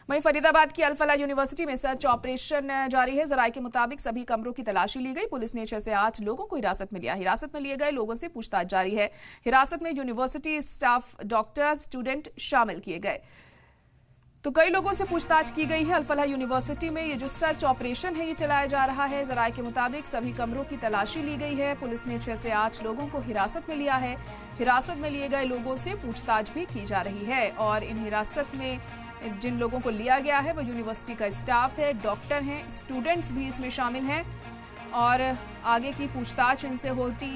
वहीं फरीदाबाद की अल-फलाह यूनिवर्सिटी में सर्च ऑपरेशन जारी है। जराये के मुताबिक सभी कमरों की तलाशी ली गई। पुलिस ने 6 से 8 लोगों को हिरासत में लिया। हिरासत में लिए गए लोगों से पूछताछ जारी है। हिरासत में यूनिवर्सिटी स्टाफ, डॉक्टर, स्टूडेंट शामिल किए गए। तो कई लोगों से पूछताछ की गई है। अल-फलाह यूनिवर्सिटी में ये जो सर्च ऑपरेशन है ये चलाया जा रहा है। जराये के मुताबिक सभी कमरों की तलाशी ली गई है। पुलिस ने 6 से 8 लोगों को हिरासत में लिया है। हिरासत में लिए गए लोगों से पूछताछ भी की जा रही है और इन हिरासत में जिन लोगों को लिया गया है वो यूनिवर्सिटी का स्टाफ है, डॉक्टर हैं, स्टूडेंट्स भी इसमें शामिल हैं और आगे की पूछताछ इनसे होती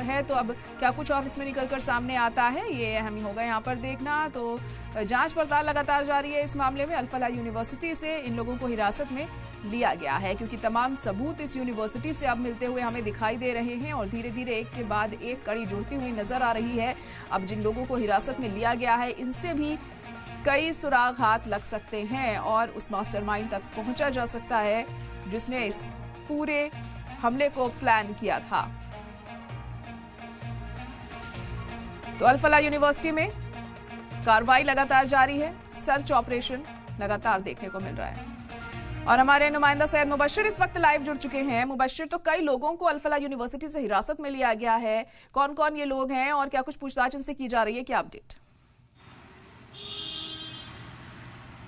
है। तो अब क्या कुछ और इसमें निकलकर सामने आता है ये अहम ही होगा यहाँ पर देखना। तो जांच पड़ताल लगातार जारी है इस मामले में। अल-फलाह यूनिवर्सिटी से इन लोगों को हिरासत में लिया गया है क्योंकि तमाम सबूत इस यूनिवर्सिटी से अब मिलते हुए हमें दिखाई दे रहे हैं और धीरे धीरे एक के बाद एक कड़ी जुड़ती हुई नजर आ रही है। अब जिन लोगों को हिरासत में लिया गया है इनसे भी कई सुराग हाथ लग सकते हैं और उस मास्टरमाइंड तक पहुंचा जा सकता है जिसने इस पूरे हमले को प्लान किया था। तो अल-फलाह यूनिवर्सिटी में कार्रवाई लगातार जारी है। सर्च ऑपरेशन लगातार देखने को मिल रहा है और हमारे नुमाइंदा सैयद मुबश्शिर इस वक्त लाइव जुड़ चुके हैं। मुबश्शिर, तो कई लोगों को अल-फलाह यूनिवर्सिटी से हिरासत में लिया गया है। कौन कौन ये लोग हैं और क्या कुछ पूछताछ इनसे की जा रही है, क्या अपडेट?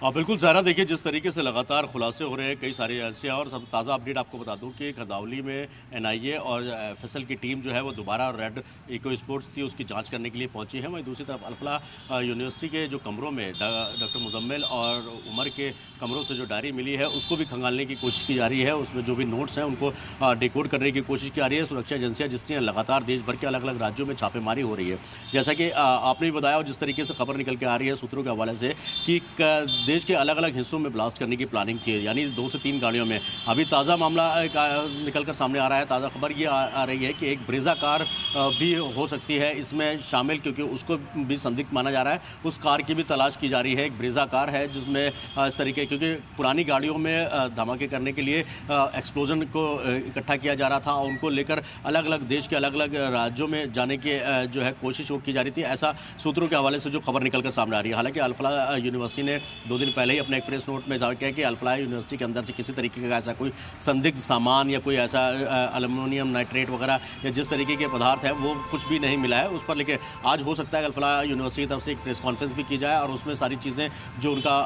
बिल्कुल ज़ारा, देखिए जिस तरीके से लगातार खुलासे हो रहे हैं कई सारी एजेंसियाँ और ताज़ा अपडेट आपको बता दूं कि खदावली में NIA और FSL की टीम जो है वो दोबारा रेड इको स्पोर्ट्स थी उसकी जांच करने के लिए पहुंची है। वहीं दूसरी तरफ अल-फलाह यूनिवर्सिटी के जो कमरों में डॉक्टर मुजम्मिल और उमर के कमरों से जो डायरी मिली है उसको भी खंगालने की कोशिश की जा रही है। उसमें जो भी नोट्स हैं उनको डिकोड करने की कोशिश की जा रही है। सुरक्षा एजेंसियाँ जिसने लगातार देश भर के अलग अलग राज्यों में छापेमारी हो रही है, जैसा कि आपने भी बताया और जिस तरीके से खबर निकल के आ रही है सूत्रों के हवाले से कि देश के अलग अलग हिस्सों में ब्लास्ट करने की प्लानिंग थी, यानी 2 से 3 गाड़ियों में। अभी ताज़ा मामला निकलकर सामने आ रहा है। ताज़ा खबर ये आ रही है कि एक ब्रेजा कार भी हो सकती है इसमें शामिल, क्योंकि उसको भी संदिग्ध माना जा रहा है। उस कार की भी तलाश की जा रही है। एक ब्रेजा कार है जिसमें इस तरीके, क्योंकि पुरानी गाड़ियों में धमाके करने के लिए एक्सप्लोजन को इकट्ठा किया जा रहा था और उनको लेकर अलग अलग देश के अलग अलग राज्यों में जाने की जो है कोशिश वो की जा रही थी। ऐसा सूत्रों के हवाले से जो खबर निकल कर सामने आ रही है। हालांकि अल-फलाह यूनिवर्सिटी ने 2 दिन पहले ही अपने एक प्रेस नोट में जाकर किया कि अल-फलाह यूनिवर्सिटी के अंदर से किसी तरीके का ऐसा कोई संदिग्ध सामान या कोई ऐसा एल्युमिनियम नाइट्रेट वगैरह या जिस तरीके के पदार्थ है वो कुछ भी नहीं मिला है उस पर। लेकिन आज हो सकता है अल-फलाह यूनिवर्सिटी की तरफ से एक प्रेस कॉन्फ्रेंस भी की जाए और उसमें सारी चीज़ें जो उनका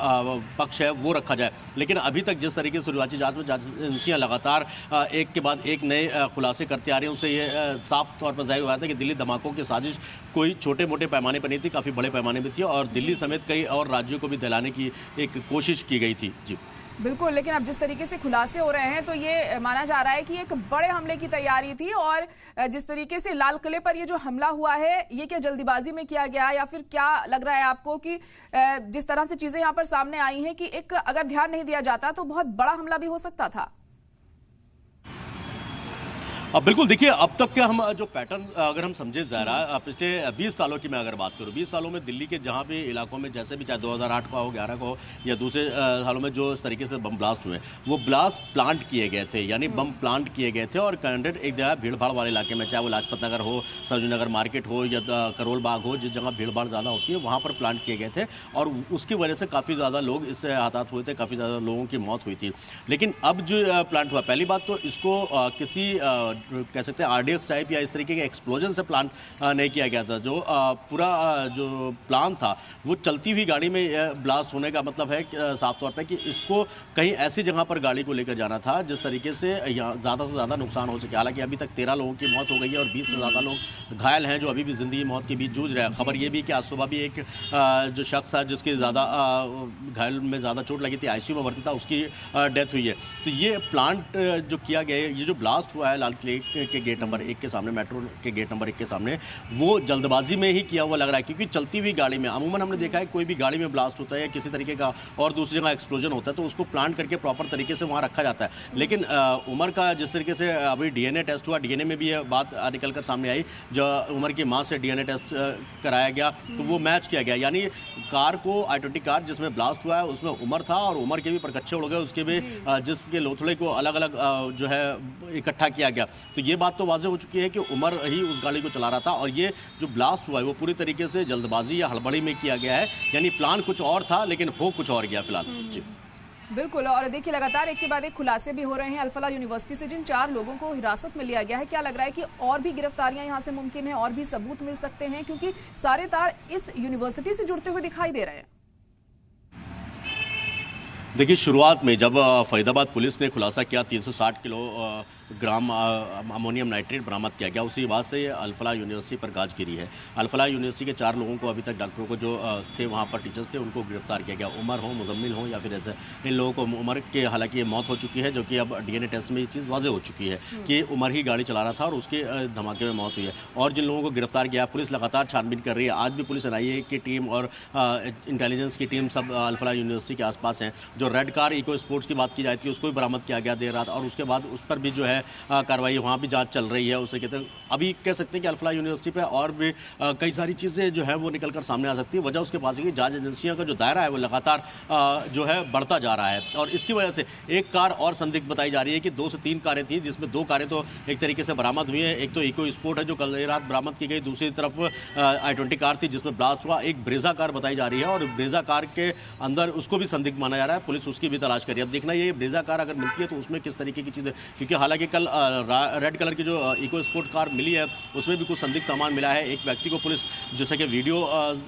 पक्ष है वो रखा जाए। लेकिन अभी तक जिस तरीके से शुरुआती जाँच में जांच एजेंसियाँ लगातार एक के बाद एक नए खुलासे करते आ रही हैं, उससे ये साफ तौर पर जाहिर हुआ था कि दिल्ली धमाकों की साजिश कोई छोटे मोटे पैमाने पर नहीं थी, काफ़ी बड़े पैमाने पर थी और दिल्ली समेत कई और राज्यों को भी दिलाने की एक कोशिश की गई थी। जी बिल्कुल, लेकिन अब जिस तरीके से खुलासे हो रहे हैं तो ये माना जा रहा है कि एक बड़े हमले की तैयारी थी और जिस तरीके से लाल किले पर ये जो हमला हुआ है ये क्या जल्दीबाजी में किया गया या फिर क्या लग रहा है आपको कि जिस तरह से चीजें यहाँ पर सामने आई हैं कि एक अगर ध्यान नहीं दिया जाता तो बहुत बड़ा हमला भी हो सकता था? अब बिल्कुल देखिए, अब तक के हम जो पैटर्न अगर हम समझे ज़रा पिछले 20 सालों की मैं अगर बात करूँ, 20 सालों में दिल्ली के जहाँ भी इलाकों में जैसे भी चाहे 2008 का हो, 11 का हो या दूसरे सालों में जो इस तरीके से बम ब्लास्ट हुए वो ब्लास्ट प्लांट किए गए थे, यानी बम प्लांट किए गए थे और कैंडेड एक जगह भीड़ भाड़ वाले इलाके में, चाहे वो लाजपत नगर हो, सरोजिनी नगर मार्केट हो या करोल बाग हो, जिस जगह भीड़ भाड़ ज़्यादा होती है वहाँ पर प्लांट किए गए थे और उसकी वजह से काफ़ी ज़्यादा लोग इससे आहत हुए थे, काफ़ी ज़्यादा लोगों की मौत हुई थी। लेकिन अब जो प्लांट हुआ, पहली बात तो इसको किसी कह सकते हैं RDX टाइप या इस तरीके के एक्सप्लोजन से प्लान नहीं किया गया था। जो पूरा जो प्लान था वो चलती हुई गाड़ी में ब्लास्ट होने का मतलब है साफ तौर पे कि इसको कहीं ऐसी जगह पर गाड़ी को लेकर जाना था जिस तरीके से ज़्यादा से ज़्यादा नुकसान हो सके। हालांकि अभी तक 13 लोगों की मौत हो गई है और 20 से ज़्यादा लोग घायल हैं जो अभी भी ज़िंदगी मौत के बीच जूझ रहे हैं। खबर ये भी कि आज सुबह भी एक जो शख्स था जिसकी ज़्यादा घायल में ज़्यादा चोट लगी थी, ICU में भर्ती था, उसकी डेथ हुई है। तो ये प्लांट जो किया गया है, ये जो ब्लास्ट हुआ है लाल किले के गेट नंबर 1 के सामने, मेट्रो के गेट नंबर 1 के सामने, वो जल्दबाजी में ही किया हुआ लग रहा है क्योंकि चलती हुई गाड़ी में अमूमन हमने देखा है कोई भी गाड़ी में ब्लास्ट होता है या किसी तरीके का और दूसरी जगह एक्सप्लोजन होता है तो उसको प्लांट करके प्रॉपर तरीके से वहाँ रखा जाता है। लेकिन उमर का जिस तरीके से अभी DNA टेस्ट हुआ, DNA में भी ये बात निकल कर सामने आई, जो उमर की माँ से DNA टेस्ट कराया गया तो वो मैच किया गया, यानी कार को I-20 कार जिसमें ब्लास्ट हुआ है उसमें उमर था और उमर के भी परकच्चे उड़ गए, उसके भी जिस्म के लोथड़े को अलग अलग जो है इकट्ठा किया गया। तो ये बात तो वाज़ेह हो चुकी है कि उमर ही उस गाड़ी को चला रहा था और ये जो ब्लास्ट हुआ है वो पूरी तरीके से जल्दबाजी या हड़बड़ी में किया गया है, यानी प्लान कुछ और था लेकिन हो कुछ और गया फिलहाल। जी बिल्कुल, और देखिए लगातार एक के बाद एक खुलासे भी हो रहे हैं अल-फलाह यूनिवर्सिटी से, जिन 4 लोगों को हिरासत में लिया गया है। क्या लग रहा है कि और भी गिरफ्तारियां यहां से मुमकिन है, और भी सबूत मिल सकते हैं, क्योंकि सारे तार इस यूनिवर्सिटी से जुड़ते हुए दिखाई दे रहे हैं? देखिए, शुरुआत में जब फरीदाबाद पुलिस ने खुलासा किया 360 किलोग्राम अमोनियम नाइट्रेट बरामद किया गया, उसी बाद से अल-फलाह यूनिवर्सिटी पर गाज गिरी है। अल-फलाह यूनिवर्सिटी के 4 लोगों को अभी तक, डॉक्टरों को जो थे वहाँ पर टीचर्स थे, उनको गिरफ्तार किया गया। उमर हो, मुजम्मिल हो या फिर इन लोगों को उमर के हालांकि ये मौत हो चुकी है, जो कि अब डीएनए टेस्ट में ये चीज़ वाज़ेह हो चुकी है कि उमर ही गाड़ी चला रहा था और उसके धमाके में मौत हुई है। और जिन लोगों को गिरफ्तार किया, पुलिस लगातार छानबीन कर रही है। आज भी पुलिस एनआईए की टीम और इंटेलिजेंस की टीम सब अल-फलाह यूनिवर्सिटी के आसपास हैं। जो रेड कार इको स्पोर्ट्स की बात की जाती है, उसको भी बरामद किया गया देर रात, और उसके बाद उस पर भी जो है कार्रवाई, वहाँ भी जांच चल रही है। उससे कहते हैं अभी कह सकते हैं कि अल-फलाह यूनिवर्सिटी पे और भी कई सारी चीज़ें जो है वो निकल कर सामने आ सकती है। वजह उसके पास है कि जांच एजेंसियों का जो दायरा है वो लगातार जो है बढ़ता जा रहा है, और इसकी वजह से एक कार और संदिग्ध बताई जा रही है कि 2 से 3 कारें थी, जिसमें 2 कारें तो एक तरीके से बरामद हुई हैं। एक तो इको स्पोर्ट है जो कल रात बरामद की गई, दूसरी तरफ i20 कार थी जिसमें ब्लास्ट हुआ। एक ब्रेजा कार बताई जा रही है और ब्रेजा कार के अंदर उसको भी संदिग्ध माना जा रहा है। पुलिस उसकी भी तलाश कर रही है। अब देखना ये ब्रेजा कार अगर मिलती है तो उसमें किस तरीके की चीज़ें, क्योंकि हालांकि कल रेड कलर की जो इको स्पोर्ट कार मिली है उसमें भी कुछ संदिग्ध सामान मिला है। एक व्यक्ति को पुलिस, जैसे कि वीडियो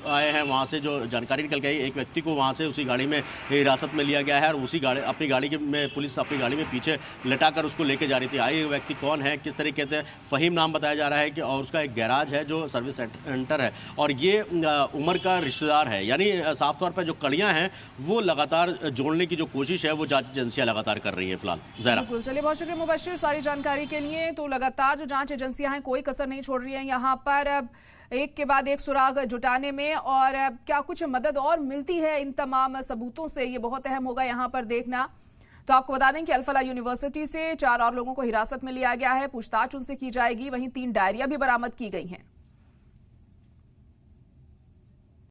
आए हैं वहाँ से जो जानकारी निकल गई, एक व्यक्ति को वहाँ से उसी गाड़ी में हिरासत में लिया गया है और उसी गाड़ी अपनी गाड़ी में पुलिस अपनी गाड़ी में पीछे लटाकर उसको लेके जा रही थी। आए व्यक्ति कौन है, किस तरीके से, फहीम नाम बताया जा रहा है कि, और उसका एक गैराज है जो सर्विस सेंटर है, और ये उमर का रिश्तेदार है। यानी साफ तौर पर जो कड़ियाँ हैं वो लगातार जोड़ने की जो कोशिश है वो जांच एजेंसियां लगातार कर रही है फिलहाल। ज़हरा, बिल्कुल, चलिए बहुत शुक्रिया मुबश्शिर सारी जानकारी के लिए। तो लगातार जो जांच एजेंसियां हैं कोई कसर नहीं छोड़ रही हैं यहाँ पर एक के बाद एक सुराग जुटाने में, और क्या कुछ मदद और मिलती है इन तमाम सबूतों से, ये बहुत अहम होगा यहाँ पर देखना। तो आपको बता दें कि अल-फलाह यूनिवर्सिटी से 4 और लोगों को हिरासत में लिया गया है, पूछताछ उनसे की जाएगी। वहीं 3 डायरियां भी बरामद की गई हैं।